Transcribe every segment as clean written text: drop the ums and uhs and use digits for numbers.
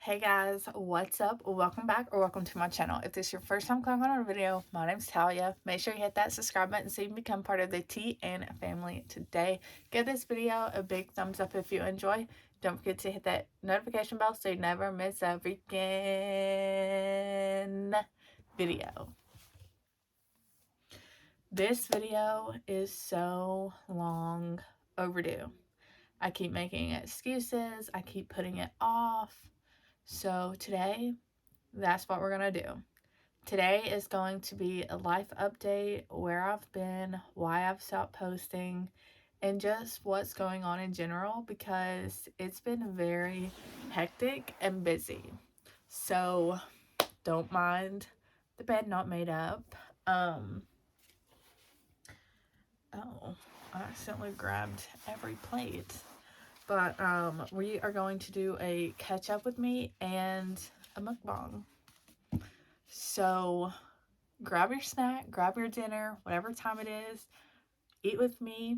Hey guys, what's up? Welcome back or welcome to my channel. If this is your first time clicking on a video, my name's Talia. Make sure you hit that subscribe button so you can become part of the T and family today. Give this video a big thumbs up if you enjoy. Don't forget to hit that notification bell so you never miss a freaking video. This video is so long overdue. I keep making excuses. I keep putting it off. So today, that's what we're gonna do. Today is going to be a life update, where I've been, why I've stopped posting, and just what's going on in general because it's been very hectic and busy. So don't mind the bed not made up. Oh, I accidentally grabbed every plate. But we are going to do a catch up with me and a mukbang. So grab your snack, grab your dinner, whatever time it is, eat with me.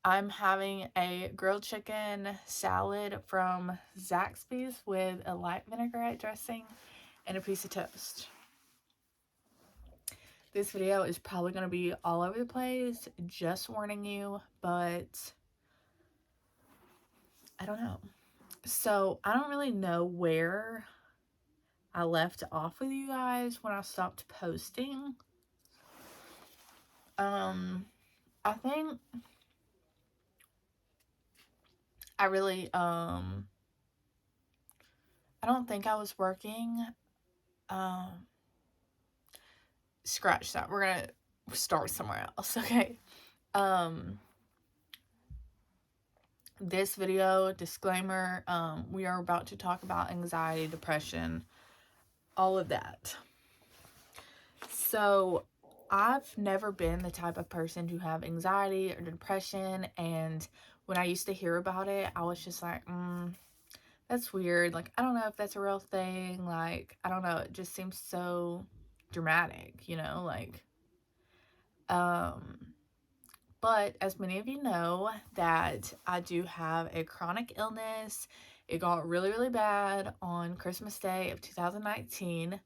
I'm having a grilled chicken salad from Zaxby's with a light vinaigrette dressing and a piece of toast. This video is probably going to be all over the place, just warning you, but I don't know. So I don't really know where I left off with you guys when I stopped posting. I think I really, I don't think I was working. Scratch that. We're gonna start somewhere else, okay? This video, disclaimer, we are about to talk about anxiety, depression, all of that. So, I've never been the type of person to have anxiety or depression, and when I used to hear about it, I was just like, that's weird. Like, I don't know if that's a real thing. Like, I don't know. It just seems so dramatic, like, but as many of you know, that I do have a chronic illness. It got really, really bad on Christmas Day of 2019.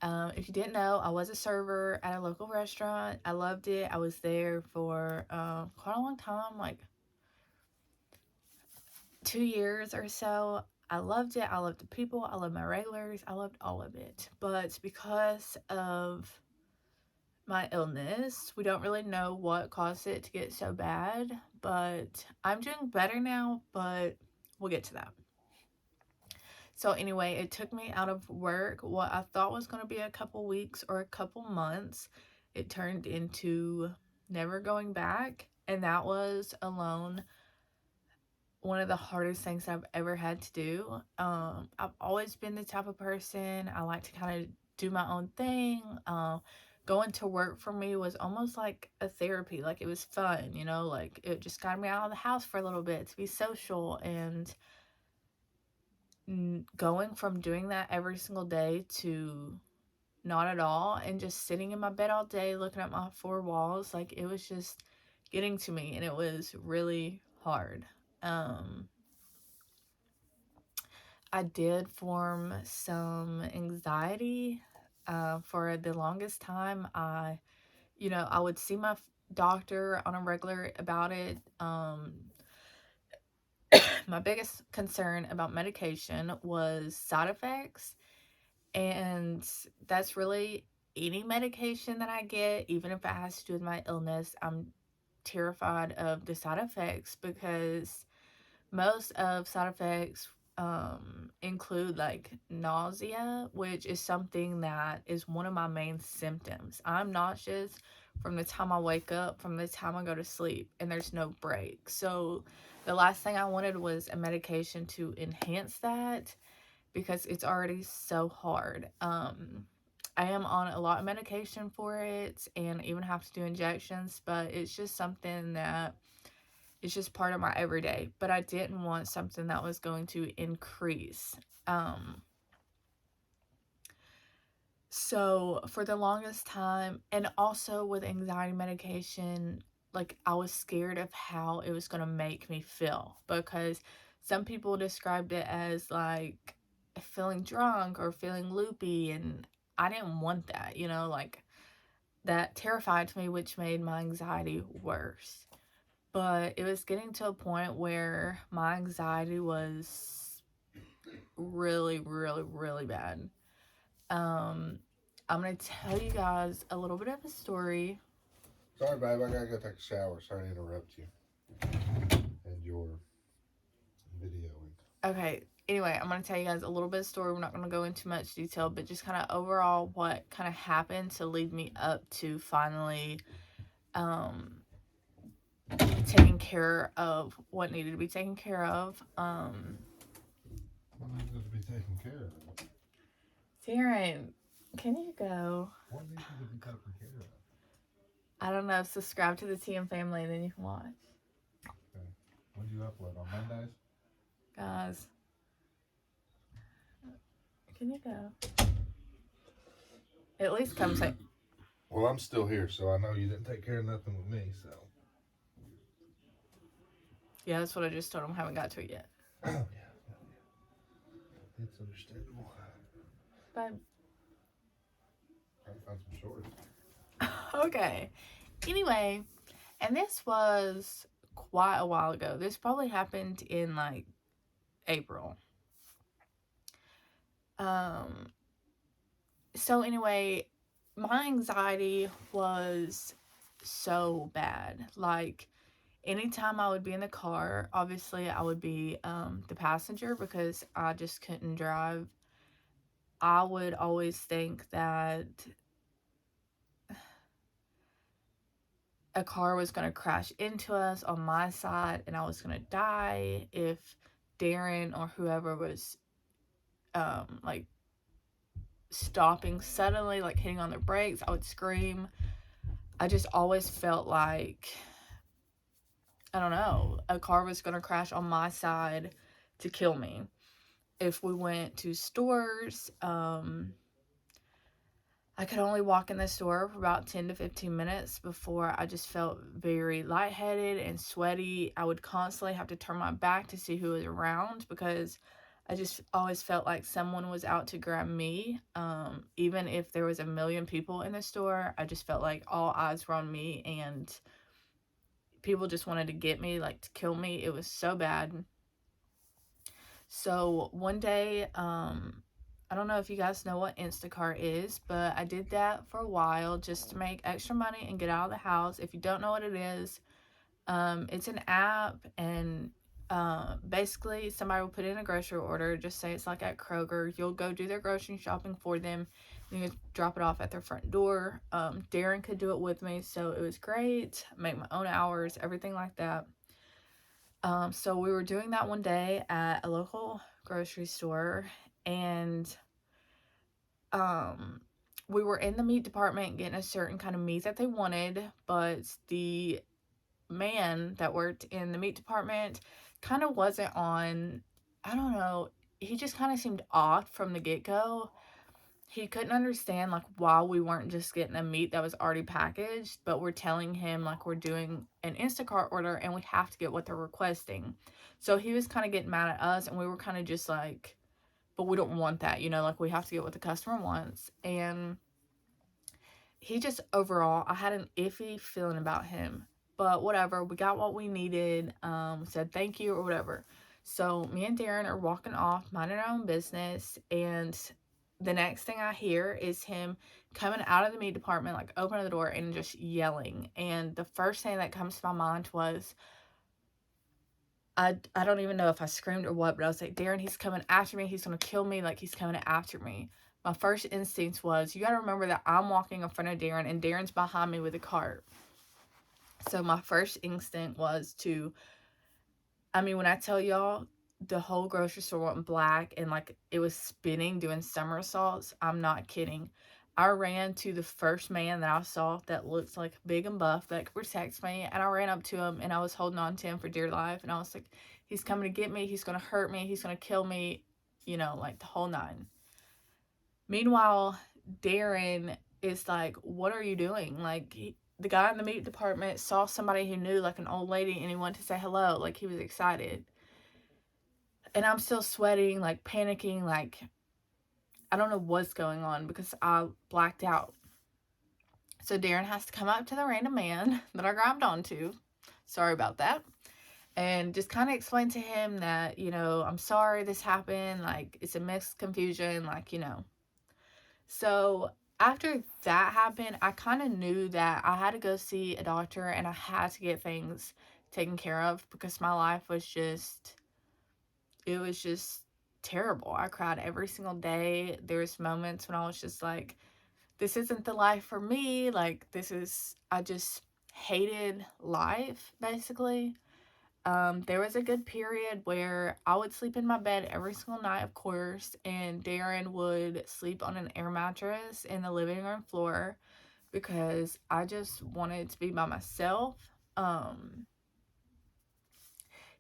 If you didn't know, I was a server at a local restaurant. I loved it. I was there for quite a long time, like 2 years or so. I loved it. I loved the people. I loved my regulars. I loved all of it. But because of my illness, we don't really know what caused it to get so bad. But I'm doing better now, but we'll get to that. So anyway, it took me out of work. What I thought was going to be a couple weeks or a couple months, it turned into never going back. And that was alone one of the hardest things I've ever had to do. I've always been the type of person, I like to kind of do my own thing. Going to work for me was almost like a therapy. Like, it was fun, like it just got me out of the house for a little bit to be social. And going from doing that every single day to not at all, and just sitting in my bed all day looking at my four walls, like, it was just getting to me, and it was really hard. I did form some anxiety for the longest time. I would see my doctor on a regular about it. My biggest concern about medication was side effects, and that's really any medication that I get, even if it has to do with my illness. I'm terrified of the side effects because most of side effects include like nausea, which is something that is one of my main symptoms. I'm nauseous from the time I wake up, from the time I go to sleep, and there's no break. So the last thing I wanted was a medication to enhance that because it's already so hard. I am on a lot of medication for it and even have to do injections, but it's just something that it's just part of my everyday. But I didn't want something that was going to increase. So for the longest time, and also with anxiety medication, like, I was scared of how it was going to make me feel, because some people described it as like feeling drunk or feeling loopy, and I didn't want that, like that terrified me, which made my anxiety worse. But it was getting to a point where my anxiety was really, really, really bad. Um, I'm gonna tell you guys a little bit of a story. Sorry, babe. I gotta go take a shower. Sorry to interrupt you and your videoing. Okay, anyway, I'm gonna tell you guys a little bit of story. We're not gonna go into much detail, but just kind of overall what kind of happened to lead me up to finally um taking care of what needed to be taken care of. What needs to be taken care of? Darin, can you go? What needs to be taken care of? I don't know. Subscribe to the TM family, and then you can watch. Okay. When do you upload? On Mondays? Guys, can you go? At least come say. Well, I'm still here, so I know you didn't take care of nothing with me, so. Yeah, that's what I just told him. Haven't got to it yet. Oh, yeah. It's understandable. But I found some shorts. okay. Anyway, and this was quite a while ago. This probably happened in like April. Um so anyway, my anxiety was so bad. Like anytime I would be in the car, obviously I would be the passenger because I just couldn't drive. I would always think that a car was going to crash into us on my side and I was going to die if Darin or whoever was like stopping suddenly, like hitting on the brakes. I would scream. I just always felt like, I don't know, a car was going to crash on my side to kill me. If we went to stores, I could only walk in the store for about 10 to 15 minutes before I just felt very lightheaded and sweaty. I would constantly have to turn my back to see who was around because I just always felt like someone was out to grab me. Even if there was a million people in the store, I just felt like all eyes were on me and people just wanted to get me, like to kill me. It was so bad. So one day, I don't know if you guys know what Instacart is, but I did that for a while just to make extra money and get out of the house. If you don't know what it is, it's an app, and basically somebody will put in a grocery order. Just say it's like at Kroger. You'll go do their grocery shopping for them. And you drop it off at their front door. Darin could do it with me, so it was great. Make my own hours, everything like that. So we were doing that one day at a local grocery store, and um, we were in the meat department getting a certain kind of meat that they wanted, but the man that worked in the meat department kind of wasn't on, I don't know, he just kind of seemed off from the get-go. He couldn't understand like why we weren't just getting a meat that was already packaged, but we're telling him like we're doing an Instacart order and we have to get what they're requesting. So he was kind of getting mad at us, and we were kind of just like, but we don't want that, like we have to get what the customer wants. And he just overall, I had an iffy feeling about him. But whatever, we got what we needed. Said thank you or whatever. So me and Darin are walking off, minding our own business, and the next thing I hear is him coming out of the meat department, like opening the door and just yelling. And the first thing that comes to my mind was, I don't even know if I screamed or what, but I was like, Darin, he's coming after me. He's going to kill me. Like, he's coming after me. My first instinct was, you got to remember that I'm walking in front of Darin and Darin's behind me with a cart. So my first instinct was to, when I tell y'all, the whole grocery store went black and like it was spinning, doing somersaults. I'm not kidding. I ran to the first man that I saw that looked like big and buff that could protect me, and I ran up to him and I was holding on to him for dear life, and I was like, he's coming to get me, he's gonna hurt me, he's gonna kill me, like the whole nine. Meanwhile, Darin is like, what are you doing? Like, the guy in the meat department saw somebody who knew, like an old lady, and he wanted to say hello, like he was excited. And I'm still sweating, like panicking, like I don't know what's going on because I blacked out. So Darin has to come up to the random man that I grabbed onto. Sorry about that. And just kind of explain to him that, I'm sorry this happened. Like, it's a mixed confusion. Like, So after that happened, I kind of knew that I had to go see a doctor and I had to get things taken care of because my life was just, it was just terrible. I cried every single day. There was moments when I was just like, this isn't the life for me. Like, I just hated life, basically. There was a good period where I would sleep in my bed every single night, of course, and Darin would sleep on an air mattress in the living room floor because I just wanted to be by myself. Um,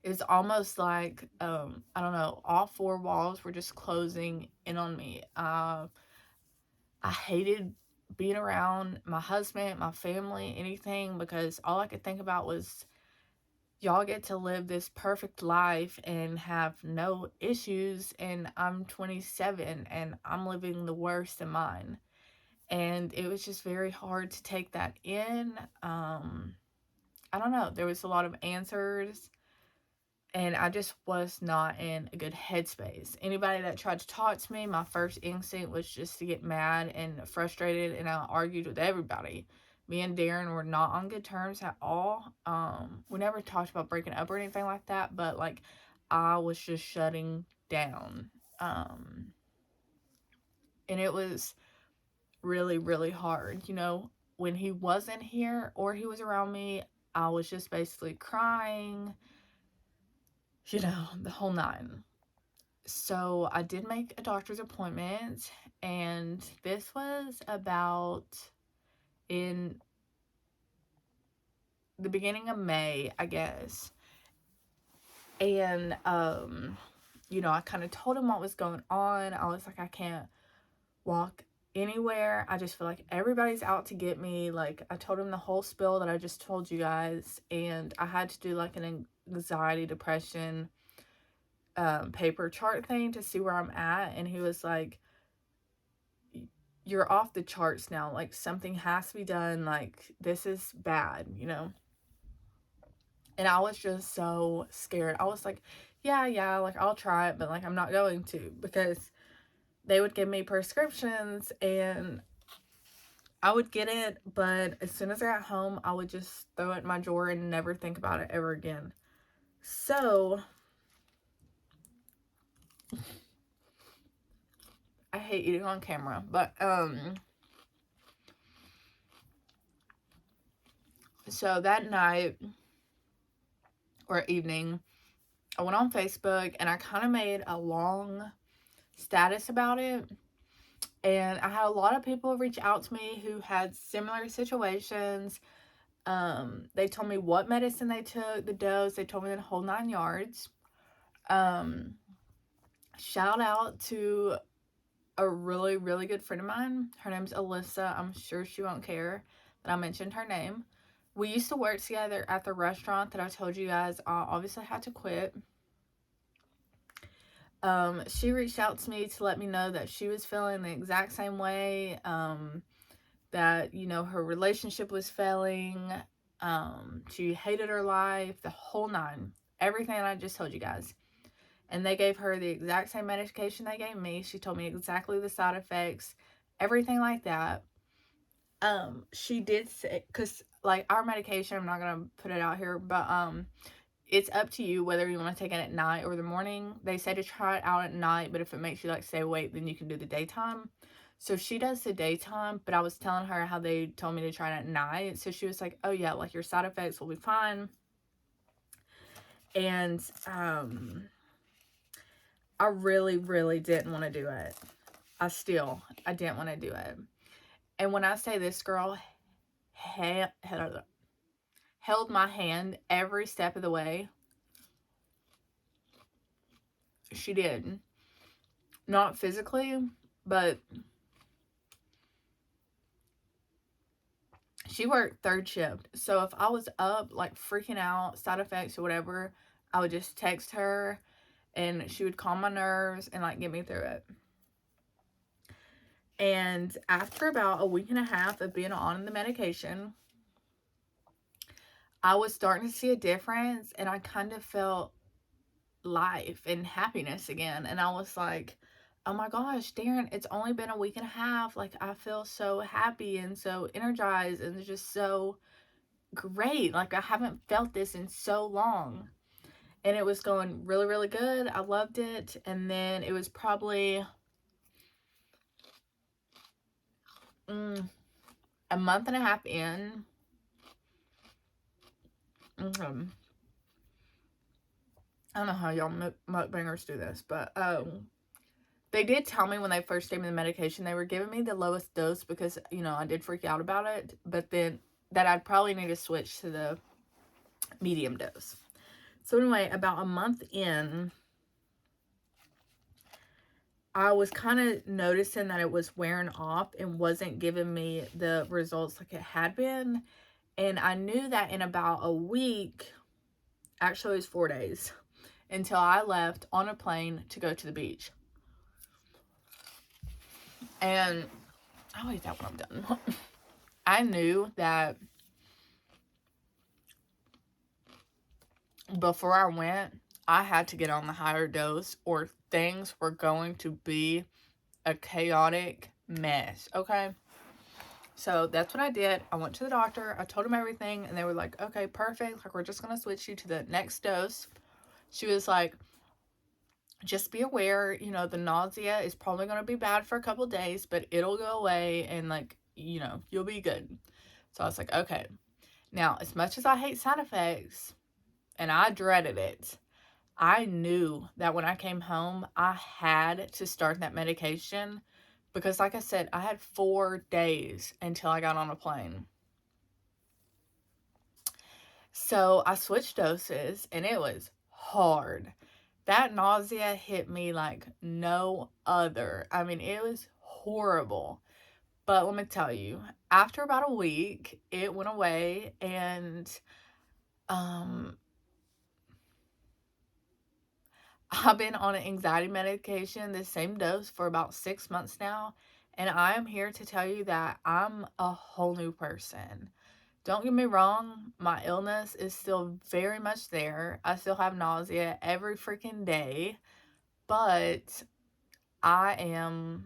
it's almost like, I don't know, all four walls were just closing in on me. I hated being around my husband, my family, anything, because all I could think about was y'all get to live this perfect life and have no issues, and I'm 27 and I'm living the worst of mine. And it was just very hard to take that in. I don't know. There was a lot of answers and I just was not in a good headspace. Anybody that tried to talk to me, my first instinct was just to get mad and frustrated, and I argued with everybody. Me and Darin were not on good terms at all. We never talked about breaking up or anything like that, but like I was just shutting down. Um, and it was really, really hard. When he wasn't here or he was around me, I was just basically crying, the whole nine. So I did make a doctor's appointment, and this was about in the beginning of May, I guess. And I kind of told him what was going on. I was like, I can't walk anywhere. I just feel like everybody's out to get me. Like, I told him the whole spill that I just told you guys, and I had to do like an anxiety, depression paper chart thing to see where I'm at. And he was like, you're off the charts now. Like, something has to be done. Like, this is bad. And I was just so scared. I was like, yeah, like, I'll try it, but like, I'm not going to, because they would give me prescriptions and I would get it, but as soon as I got home, I would just throw it in my drawer and never think about it ever again. So, I hate eating on camera, but, so that night or evening, I went on Facebook and I kind of made a long status about it. And I had a lot of people reach out to me who had similar situations. They told me what medicine they took, the dose. They told me the whole 9 yards. Um, Shout out to a really, really good friend of mine. Her name's Alyssa. I'm sure she won't care that I mentioned her name. We used to work together at the restaurant that I told you guys I obviously had to quit. She reached out to me to let me know that she was feeling the exact same way. That, her relationship was failing. She hated her life, the whole nine. Everything I just told you guys. And they gave her the exact same medication they gave me. She told me exactly the side effects, everything like that. She did say, because like our medication, I'm not gonna put it out here, but it's up to you whether you want to take it at night or the morning. They say to try it out at night, but if it makes you like stay awake, then you can do the daytime. So she does the daytime, but I was telling her how they told me to try it at night. So she was like, "Oh yeah, like your side effects will be fine." And I really, really didn't want to do it. I didn't want to do it. And when I say this girl held my hand every step of the way, she did. Not physically, but she worked third shift. So if I was up, like freaking out, side effects or whatever, I would just text her and she would calm my nerves and like get me through it. And after about a week and a half of being on the medication, I was starting to see a difference, and I kind of felt life and happiness again. And I was like, oh my gosh, Darin, it's only been a week and a half. Like, I feel so happy and so energized and just so great. Like, I haven't felt this in so long. And it was going really, really good. I loved it. And then it was probably a month and a half in. I don't know how y'all mukbangers do this, but they did tell me when they first gave me the medication, they were giving me the lowest dose because, you know, I did freak out about it, but then that I'd probably need to switch to the medium dose. So anyway, about a month in, I was kind of noticing that it was wearing off and wasn't giving me the results like it had been. And I knew that in about a week, actually it was 4 days, until I left on a plane to go to the beach. And I'll eat that when I'm done. I knew that before I went, I had to get on the higher dose or things were going to be a chaotic mess, okay? So that's what I did. I went to the doctor. I told them everything, and they were like, okay, perfect. Like, we're just going to switch you to the next dose. She was like, just be aware, you know, the nausea is probably going to be bad for a couple days, but it'll go away and, like, you know, you'll be good. So I was like, okay. Now, as much as I hate side effects, and I dreaded it, I knew that when I came home, I had to start that medication because, like I said, I had 4 days until I got on a plane. So I switched doses, and it was hard. That nausea hit me like no other. I mean, it was horrible. But let me tell you, after about a week, it went away, and um I've been on an anxiety medication, the same dose, for about 6 months now, and I am here to tell you that I'm a whole new person. Don't get me wrong, my illness is still very much there. I still have nausea every freaking day, but I am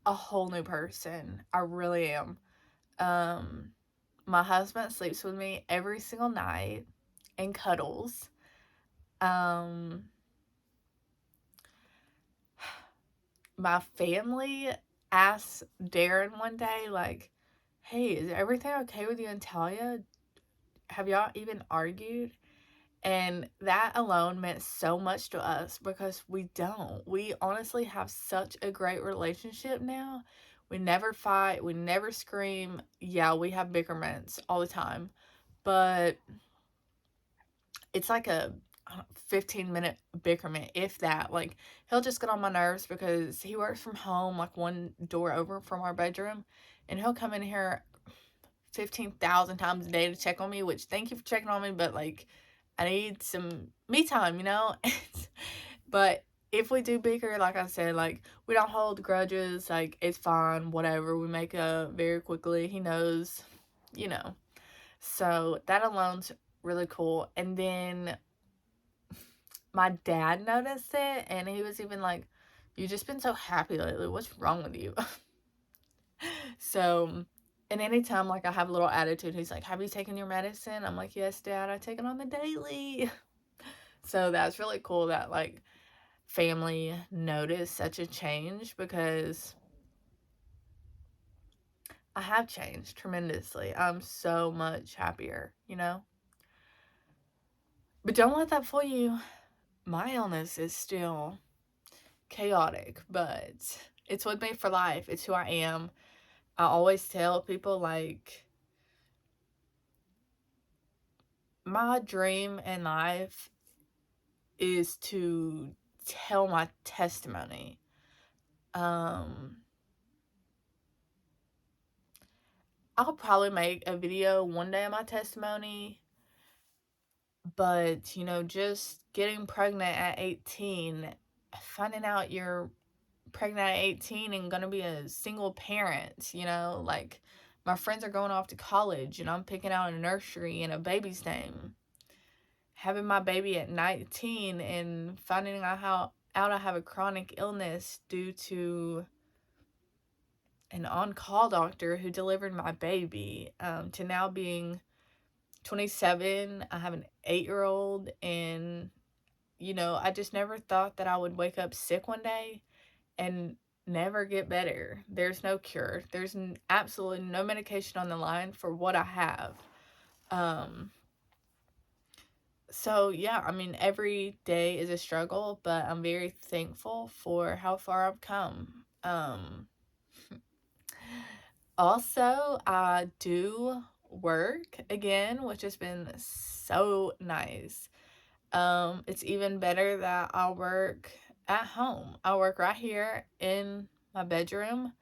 a whole new person. I really am. Um, my husband sleeps with me every single night and cuddles. Um, my family asked Darin one day, like, hey, is everything okay with you and Talya? Have y'all even argued? And that alone meant so much to us because we don't. We honestly have such a great relationship now. We never fight, we never scream. Yeah, we have bickerments all the time, but it's like a 15-minute bickerment, if that. Like, he'll just get on my nerves because he works from home, like one door over from our bedroom, and he'll come in here 15,000 times a day to check on me, which thank you for checking on me, but like, I need some me time, you know? But if we do bicker, like I said, like, we don't hold grudges, like, it's fine, whatever. We make up very quickly. He knows, you know. So that alone's really cool. And then my dad noticed it, and he was even like, "You've just been so happy lately. What's wrong with you?" So, and anytime like I have a little attitude, he's like, "Have you taken your medicine?" I'm like, "Yes, Dad, I take it on the daily." So that's really cool that like family noticed such a change because I have changed tremendously. I'm so much happier, you know? But don't let that fool you. My illness is still chaotic, but it's with me for life. It's who I am. I always tell people, like, my dream in life is to tell my testimony. I'll probably make a video one day of my testimony. But, just getting pregnant at 18, finding out you're pregnant at 18 and gonna be a single parent, like my friends are going off to college and I'm picking out a nursery and a baby's name. Having my baby at 19 and finding out I have a chronic illness due to an on-call doctor who delivered my baby, to now being 27. I have an 8-year-old, and I just never thought that I would wake up sick one day and never get better. There's no cure. There's absolutely no medication on the line for what I have. Um, so yeah, I mean, every day is a struggle, but I'm very thankful for how far I've come. Also, I do work again, which has been so nice. It's even better that I work at home. I work right here in my bedroom.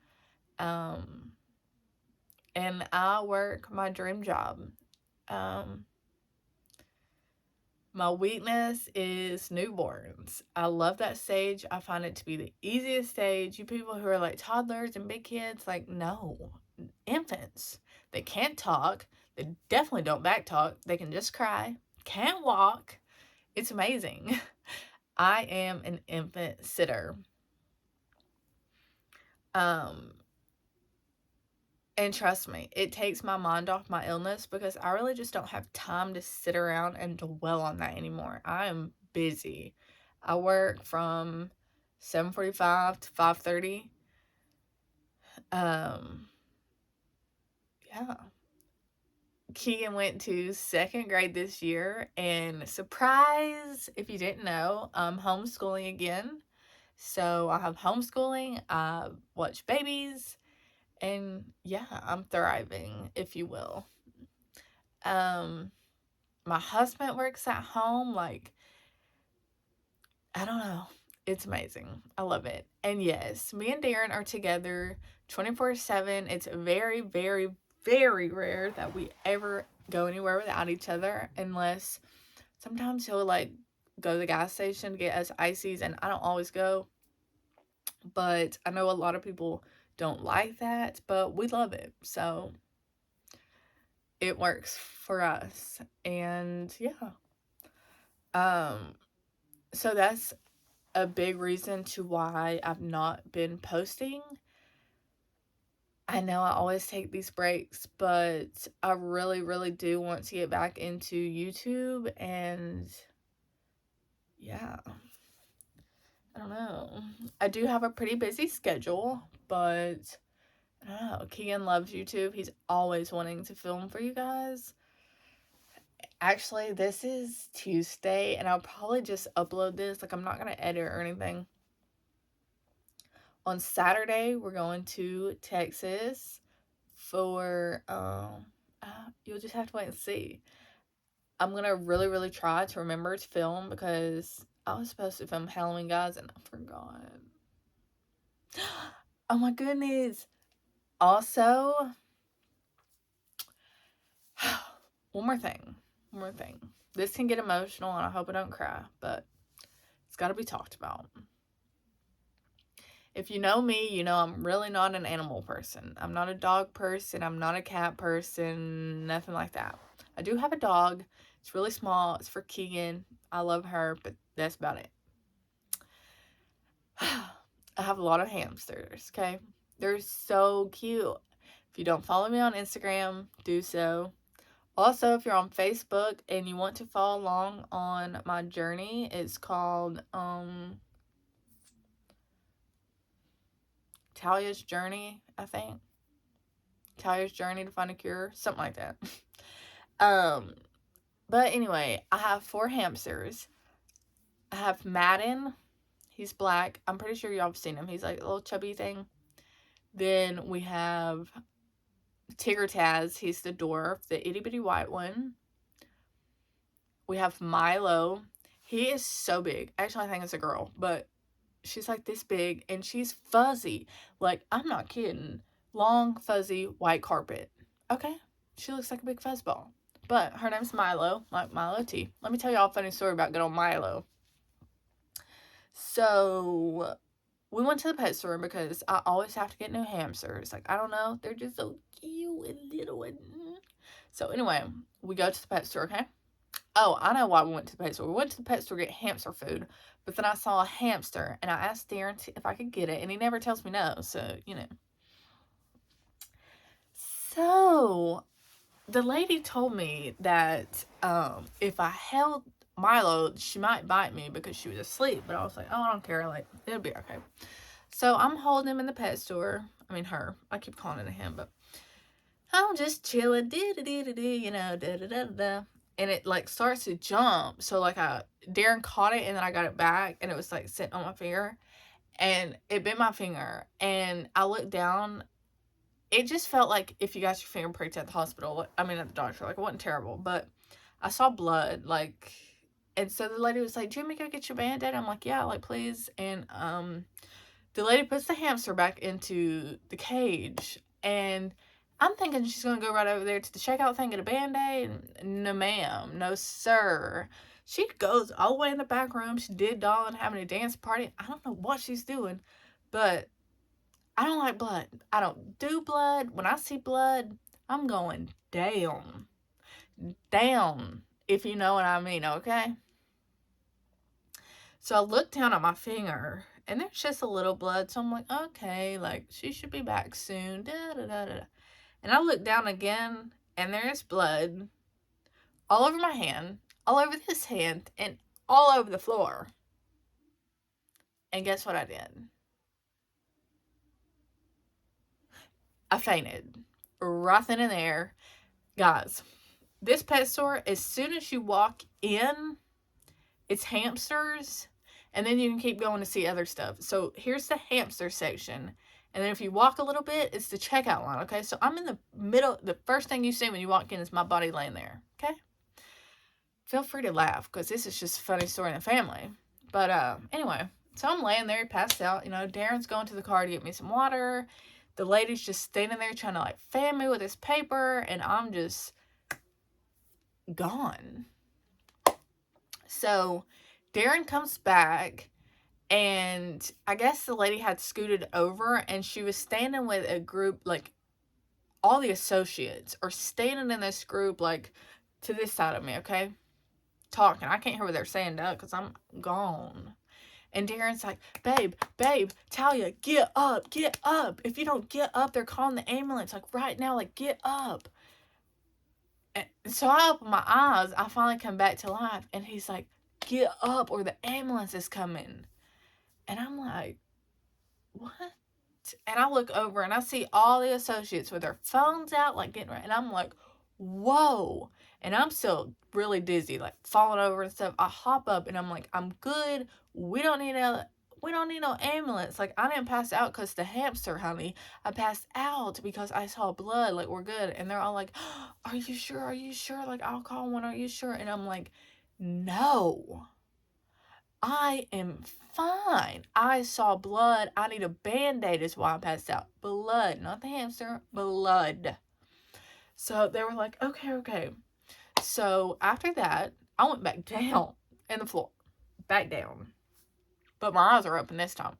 Um, and I work my dream job. Um, my weakness is newborns. I love that stage. I find it to be the easiest stage. You people who are like toddlers and big kids, like, no, infants. They can't talk. They definitely don't back talk. They can just cry. Can't walk. It's amazing. I am an infant sitter. Um, and trust me, it takes my mind off my illness because I really just don't have time to sit around and dwell on that anymore. I am busy. I work from 7:45 to 5:30. Um, yeah. Keegan went to second grade this year, and surprise, if you didn't know, I'm homeschooling again. So I have homeschooling, I watch babies, and yeah, I'm thriving, if you will. Um, my husband works at home, like, I don't know. It's amazing. I love it. And yes, me and Darin are together 24/7. It's very, very, very rare that we ever go anywhere without each other, unless sometimes he'll like go to the gas station to get us ices, and I don't always go. But I know a lot of people don't like that, but we love it. So it works for us. And yeah. Um so that's a big reason to why I've not been posting. I know I always take these breaks, but I really, really do want to get back into YouTube. And yeah, I don't know. I do have a pretty busy schedule, but I don't know. Keegan loves YouTube. He's always wanting to film for you guys. Actually, this is Tuesday, and I'll probably just upload this. Like, I'm not going to edit or anything. On Saturday, we're going to Texas for, you'll just have to wait and see. I'm going to really, really try to remember to film because I was supposed to film Halloween, guys, and I forgot. Oh my goodness. Also, one more thing. One more thing. This can get emotional, and I hope I don't cry, but it's got to be talked about. If you know me, you know I'm really not an animal person. I'm not a dog person. I'm not a cat person. Nothing like that. I do have a dog. It's really small. It's for Keegan. I love her, but that's about it. I have a lot of hamsters, okay? They're so cute. If you don't follow me on Instagram, do so. Also, if you're on Facebook and you want to follow along on my journey, it's called Talya's Journey, I think. Talya's Journey to Find a Cure, something like that. um, but anyway, I have 4 hamsters. I have Madden. He's black. I'm pretty sure y'all have seen him. He's like a little chubby thing. Then we have Tigger Taz. He's the dwarf, the itty bitty white one. We have Milo. He is so big. Actually, I think it's a girl, but she's like this big and she's fuzzy. Like, I'm not kidding. Long, fuzzy, white carpet. Okay? She looks like a big fuzzball. But her name's Milo, like Milo T. Let me tell y'all a funny story about good old Milo. So we went to the pet store because I always have to get new hamsters. Like, I don't know, they're just so cute and little and. So anyway, we go to the pet store, okay? Oh, I know why we went to the pet store. We went to the pet store to get hamster food, but then I saw a hamster and I asked Darin if I could get it, and he never tells me no, so, you know. So, the lady told me that if I held Milo, she might bite me because she was asleep, but I was like, oh, I don't care, like, it'll be okay. So, I'm holding him in the pet store. I mean, her. I keep calling it a him, but I'm just chilling, you know, da. And it like starts to jump. So like Darin caught it and then I got it back and it was like sitting on my finger and it bit my finger. And I looked down. It just felt like if you got your finger pricked at the hospital. I mean at the doctor. Like it wasn't terrible, but I saw blood. Like, and so the lady was like, "Do you want me to go get your band-aid?" I'm like, "Yeah, like please." And the lady puts the hamster back into the cage, and I'm thinking she's gonna go right over there to the checkout thing, get a band-aid. No, ma'am, no, sir. She goes all the way in the back room. She did dolling, having a dance party. I don't know what she's doing, but I don't like blood. I don't do blood. When I see blood, I'm going down, down. If you know what I mean, okay? So I look down at my finger and there's just a little blood. So I'm like, okay, like she should be back soon. Da, da, da, da. And I look down again and there's blood all over my hand, all over this hand, and all over the floor. And guess what I did? I fainted right then and there. Guys, this pet store, as soon as you walk in, it's hamsters, and then you can keep going to see other stuff. So here's the hamster section, and then if you walk a little bit, it's the checkout line. Okay, so I'm in the middle. The first thing you see when you walk in is my body laying there. Okay, feel free to laugh because this is just a funny story in the family. But anyway, so I'm laying there, passed out. You know, Darin's going to the car to get me some water. The lady's just standing there trying to like fan me with this paper, and I'm just gone. So Darin comes back, and I guess the lady had scooted over and she was standing with a group, like all the associates are standing in this group, like to this side of me, okay? Talking. I can't hear what they're saying now because I'm gone. And Darin's like, babe, Talya, get up, get up. If you don't get up, they're calling the ambulance, like right now, like get up. And so I open my eyes, I finally come back to life, and he's like, get up or the ambulance is coming. And I'm like, what? And I look over and I see all the associates with their phones out, like getting ready. And I'm like, whoa. And I'm still really dizzy, like falling over and stuff. I hop up and I'm like, I'm good. We don't need no ambulance. Like I didn't pass out because the hamster, honey. I passed out because I saw blood. Like we're good. And they're all like, are you sure? Are you sure? Like I'll call one. Are you sure? And I'm like, no. I am fine. I saw blood. I need a band-aid is why I passed out. Blood, not the hamster, blood. So they were like, okay. So after that, I went back down in the floor. Back down. But my eyes are open this time.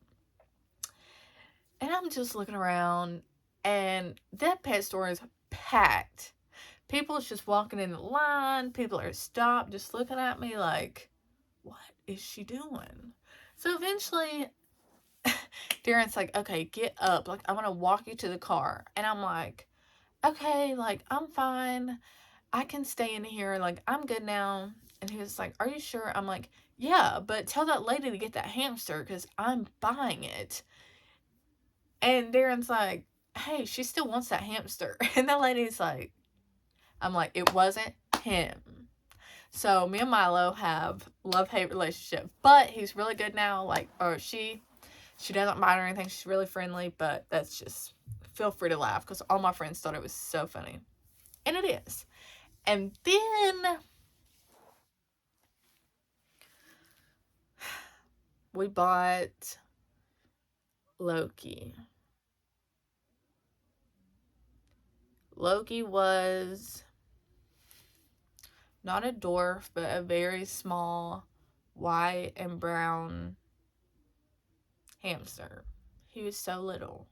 And I'm just looking around, and that pet store is packed. People is just walking in the line. People are stopped, just looking at me like, what is she doing? So eventually, Darin's like, okay, get up. Like, I'm going to walk you to the car. And I'm like, okay, like, I'm fine. I can stay in here. Like, I'm good now. And he was like, are you sure? I'm like, yeah, but tell that lady to get that hamster because I'm buying it. And Darin's like, hey, she still wants that hamster. And the lady's like, I'm like, it wasn't him. So me and Milo have love-hate relationship. But he's really good now. Like, or she doesn't bite or anything. She's really friendly, but that's just, feel free to laugh because all my friends thought it was so funny. And it is. And then we bought Loki. Loki was not a dwarf, but a very small white and brown hamster. He was so little.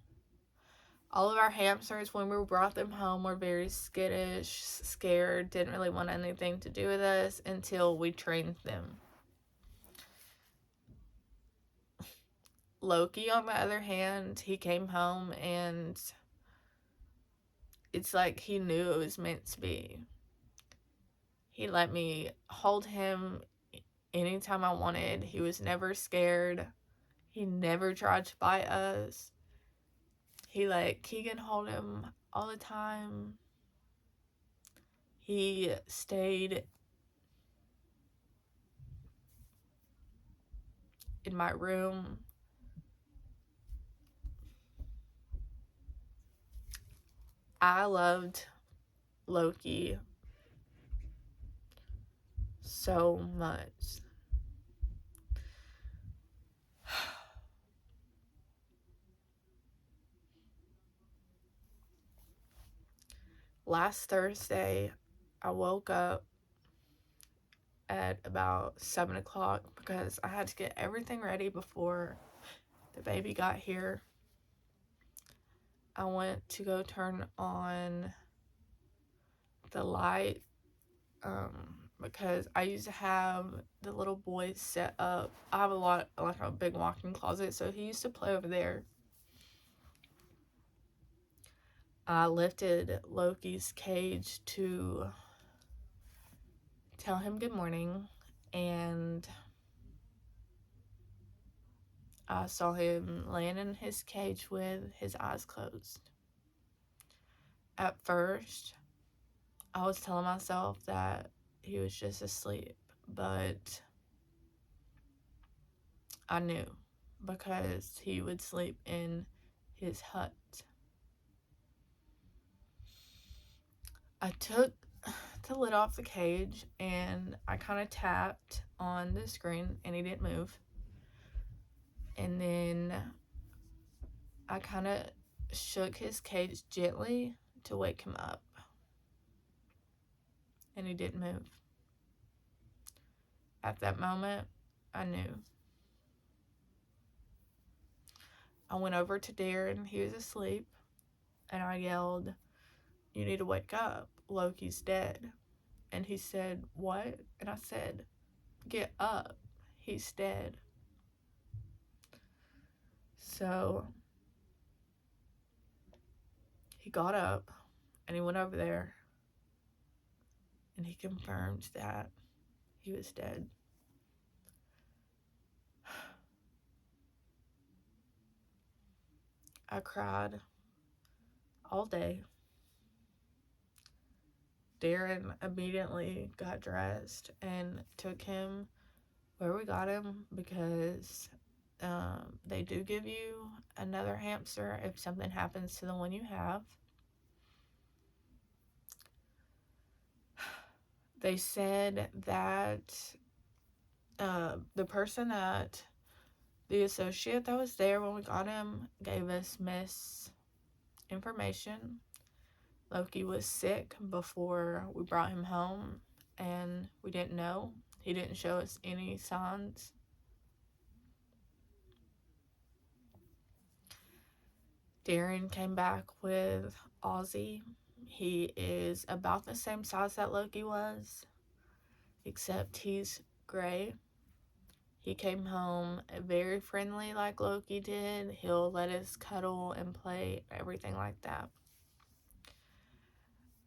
All of our hamsters, when we brought them home, were very skittish, scared, didn't really want anything to do with us until we trained them. Loki, on the other hand, he came home and it's like he knew it was meant to be. He let me hold him anytime I wanted. He was never scared. He never tried to bite us. He let Keegan hold him all the time. He stayed in my room. I loved Loki so much. Last Thursday, I woke up at about 7 o'clock because I had to get everything ready before the baby got here. I went to go turn on the light because I used to have the little boy set up. I have like a big walk-in closet, so he used to play over there. I lifted Loki's cage to tell him good morning, and I saw him laying in his cage with his eyes closed. At first, I was telling myself that he was just asleep, but I knew because he would sleep in his hut. I took the lid off the cage and I kind of tapped on the screen and he didn't move. And then I kind of shook his cage gently to wake him up. And he didn't move. At that moment, I knew. I went over to Darin. He was asleep. And I yelled, "You need to wake up. Loki's dead." And he said, "What?" And I said, "Get up. He's dead." So he got up and he went over there and he confirmed that he was dead. I cried all day. Darin immediately got dressed and took him where we got him because they do give you another hamster if something happens to the one you have. They said that the associate that was there when we got him gave us misinformation. Loki was sick before we brought him home, and we didn't know. He didn't show us any signs. Darin came back with Ozzy. He is about the same size that Loki was, except he's gray. He came home very friendly like Loki did. He'll let us cuddle and play, everything like that.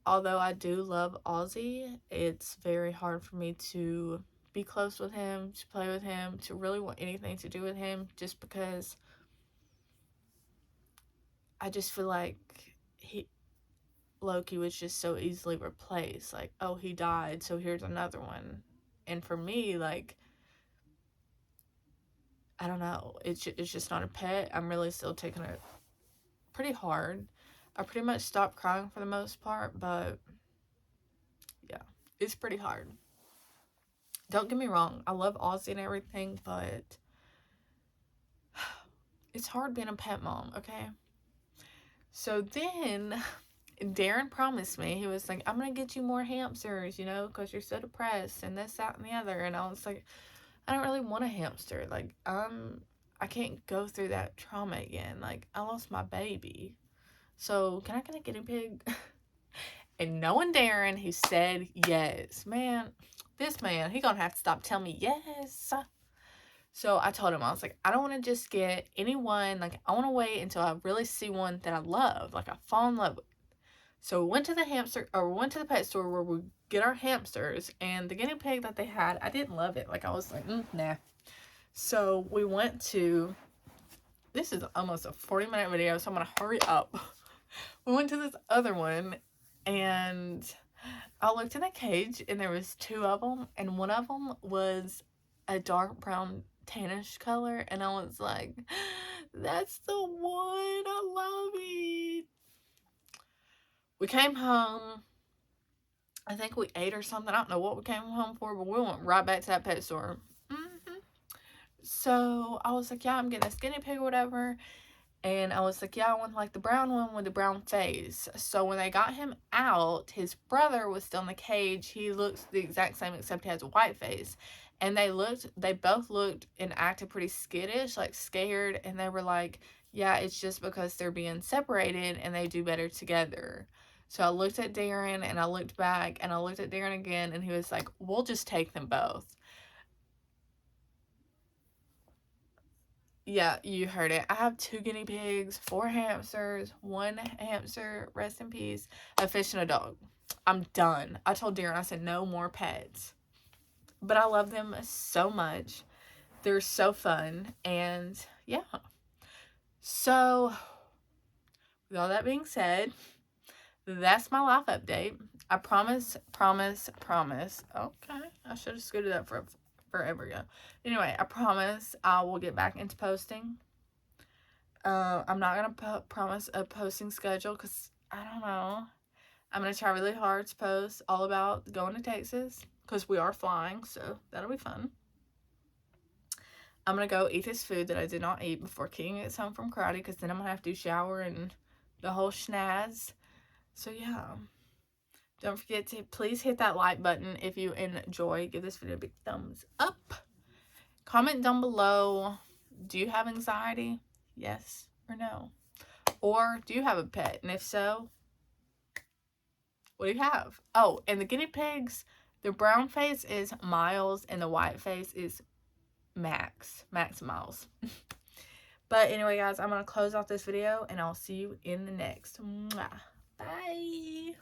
Although I do love Ozzy, it's very hard for me to be close with him, to play with him, to really want anything to do with him, just because I just feel like Loki was just so easily replaced. Like, oh, he died, so here's another one. And for me, like, I don't know, it's just not a pet. I'm really still taking it pretty hard. I pretty much stopped crying for the most part, but yeah, it's pretty hard. Don't get me wrong, I love Ozzy and everything, but it's hard being a pet mom, okay? So then Darin promised me, he was like, I'm gonna get you more hamsters, you know, because you're so depressed and this, that, and the other. And I was like, I don't really want a hamster. Like, I can't go through that trauma again. Like, I lost my baby. So, can I get a guinea pig? And knowing Darin, he said yes. Man, this man, he gonna have to stop telling me yes. So I told him, I was like, I don't want to just get anyone. Like, I want to wait until I really see one that I love. Like, I fall in love with. So we went to the pet store where we get our hamsters, and the guinea pig that they had, I didn't love it. Like, I was like, nah. So we went to, this is almost a 40-minute video, so I'm gonna hurry up. We went to this other one, and I looked in a cage, and there was 2 of them, and one of them was a dark brown tannish color, and I was like, that's the one, I love it. We came home. I think we ate or something. I don't know what we came home for, but we went right back to that pet store. So I was like, yeah, I'm getting a skinny pig or whatever. And I was like, yeah, I want like the brown one with the brown face. So when they got him out, his brother was still in the cage. He looks the exact same except he has a white face. And they both looked and acted pretty skittish, like scared. And they were like, yeah, it's just because they're being separated and they do better together. So I looked at Darin and I looked back and I looked at Darin again and he was like, we'll just take them both. Yeah, you heard it. I have 2 guinea pigs, 4 hamsters, 1 hamster, rest in peace, a fish, and a dog. I'm done. I told Darin, I said, no more pets. But I love them so much. They're so fun. And yeah. So, with all that being said, that's my life update. I promise. Okay, I should have scooted up forever ago. Anyway, I promise I will get back into posting. I'm not gonna promise a posting schedule because I don't know. I'm gonna try really hard to post all about going to Texas because we are flying, so that'll be fun. I'm gonna go eat this food that I did not eat before Keegan gets home from karate because then I'm gonna have to shower and the whole schnaz. So yeah. Don't forget to please hit that like button if you enjoy. Give this video a big thumbs up. Comment down below, do you have anxiety? Yes or no? Or do you have a pet? And if so, what do you have? Oh, and the guinea pigs, the brown face is Miles and the white face is Max Miles. But anyway, guys, I'm going to close off this video and I'll see you in the next. Mwah. Bye.